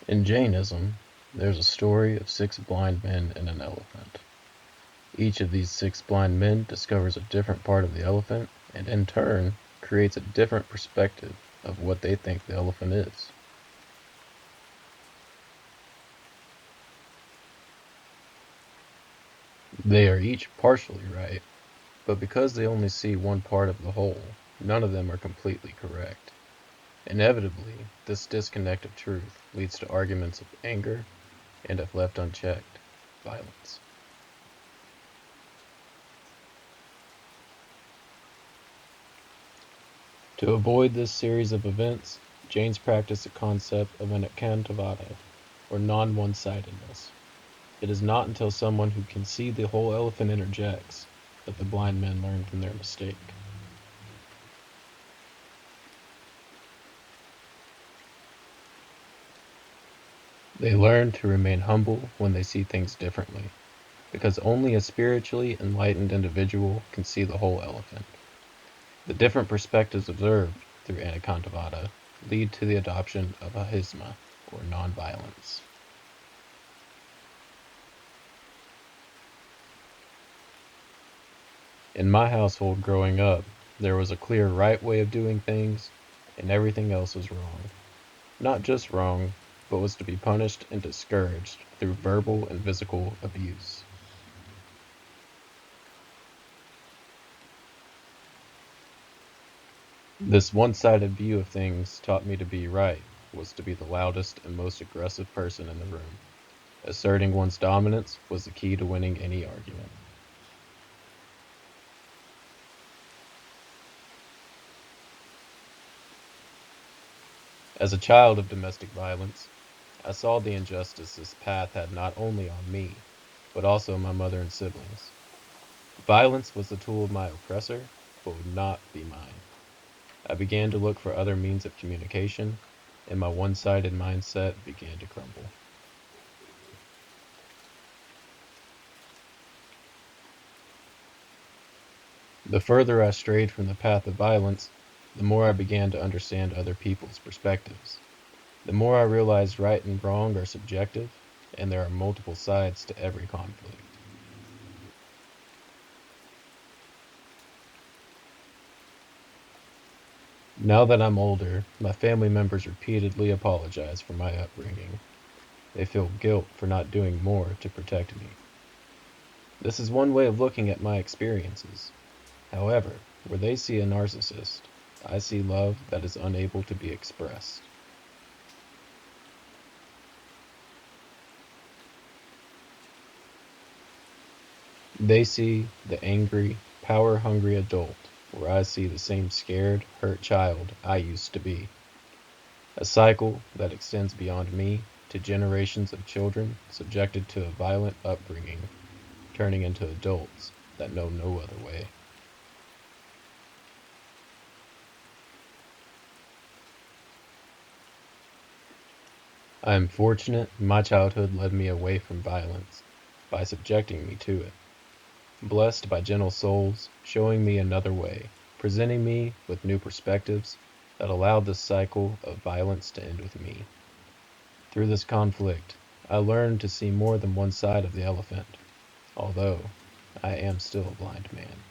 In Jainism, there's a story of 6 blind men and an elephant. Each of these 6 blind men discovers a different part of the elephant and in turn creates a different perspective of what they think the elephant is. They are each partially right, but because they only see one part of the whole, none of them are completely correct. Inevitably, this disconnect of truth leads to arguments of anger and, if left unchecked, violence. To avoid this series of events, Jains practiced the concept of Anekatavada, or non-one-sidedness. It is not until someone who can see the whole elephant interjects that the blind men learn from their mistake. They learn to remain humble when they see things differently, because only a spiritually enlightened individual can see the whole elephant. The different perspectives observed through Anekatavada lead to the adoption of Ahimsa, or nonviolence. In my household growing up, there was a clear right way of doing things, and everything else was wrong. Not just wrong, but was to be punished and discouraged through verbal and physical abuse. This one-sided view of things taught me to be right was to be the loudest and most aggressive person in the room. Asserting one's dominance was the key to winning any argument. As a child of domestic violence, I saw the injustice this path had not only on me, but also my mother and siblings. Violence was the tool of my oppressor, but would not be mine. I began to look for other means of communication, and my one-sided mindset began to crumble. The further I strayed from the path of violence, the more I began to understand other people's perspectives. The more I realized right and wrong are subjective, and there are multiple sides to every conflict. Now that I'm older, my family members repeatedly apologize for my upbringing. They feel guilt for not doing more to protect me. This is one way of looking at my experiences. However, where they see a narcissist, I see love that is unable to be expressed. They see the angry, power-hungry adult, where I see the same scared, hurt child I used to be. A cycle that extends beyond me to generations of children subjected to a violent upbringing, turning into adults that know no other way. I am fortunate my childhood led me away from violence by subjecting me to it, blessed by gentle souls showing me another way, presenting me with new perspectives that allowed this cycle of violence to end with me. Through this conflict, I learned to see more than one side of the elephant, although I am still a blind man.